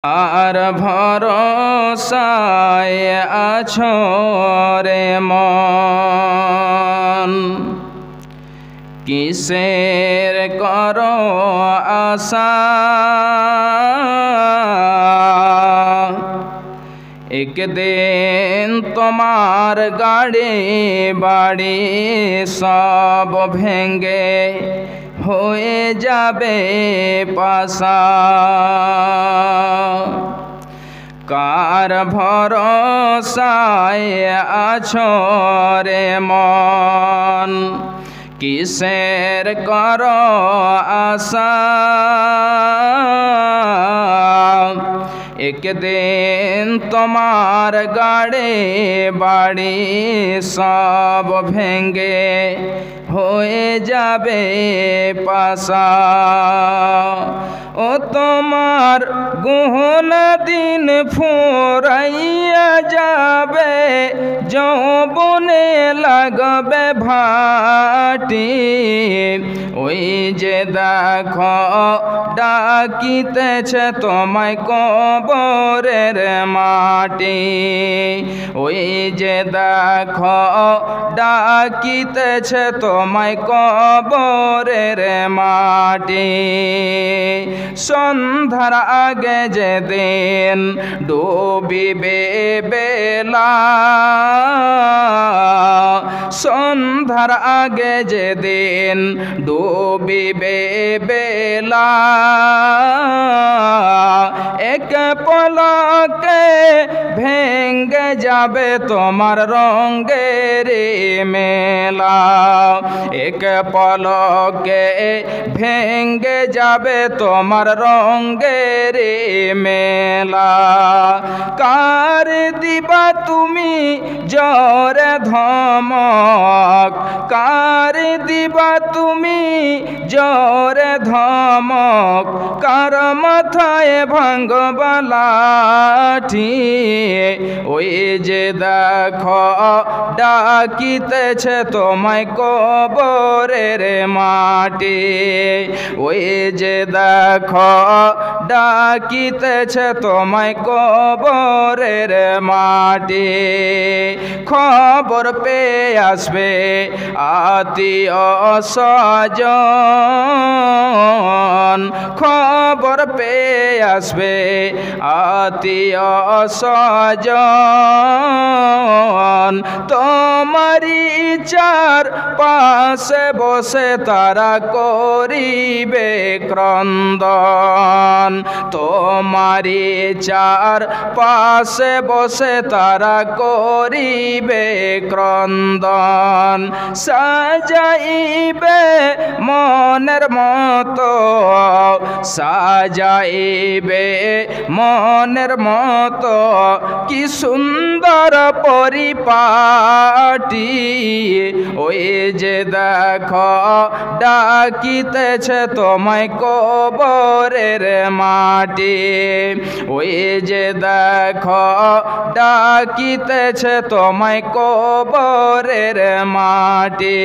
আর ভরসায় আছো রে মন, কিসের করো আশা? একদিন তোমার গাড়ি বাড়ি সব ভেঙে হয়ে যাবে পাশা। কার ভরসায় আছো রে মন, কিসের করো আশা? একদিন তোমার গাড়ি বাড়ি সব ভেঙে হয়ে যাবে পাশা। ও তোমার গহনা দিন ফুরাইয়া যাবে, যৌবনে লাগবে ভাটি। ওই যে দেখো ডাকিতেছে তোমায় কবরের মাটি। ওই যে দেখো ডাকিতেছে তোমায় কবরের মাটি। সন্ধ্যার আগে যেদিন ডুবিবে বেলা, সন্ধ্যার আগে যেদিন ডুবিবে বেলা, এক পলকে ভেঙে যাবে তোমার রঙের মেলা। এক পলকে ভেঙে যাবে তোমার রঙের মেলা। কার দিবা তুমি জোরে ধমক, কার দিবা তুমি জোরে ধমক? কার মাথায় ভাঙবা লাঠি? ওই যে দেখো ডাকিতেছে তোমায় কবরের মাটি। ওই যে দেখো ডাকিতেছে তোমায় কবরের মাটি। খবর পেয়ে আসবে আত্মীয় স্বজন, খবর পেয়ে আসবে আত্মীয় স্বজন। তোমারই চার পাশে বসে তারা করিবে ক্রন্দন। তোমারই চার পাশে বসে তারা করিবে ক্রন্দন। সাজাইবে মনের মতো, সাজাইবে মনের মতো কি সুন্দর পরিপাটি। ওই যে দেখো ডাকিতেছে তোমায় কবরের মাটি। ওই যে দেখো ডাকিতেছে তোমায় কবরের মাটি।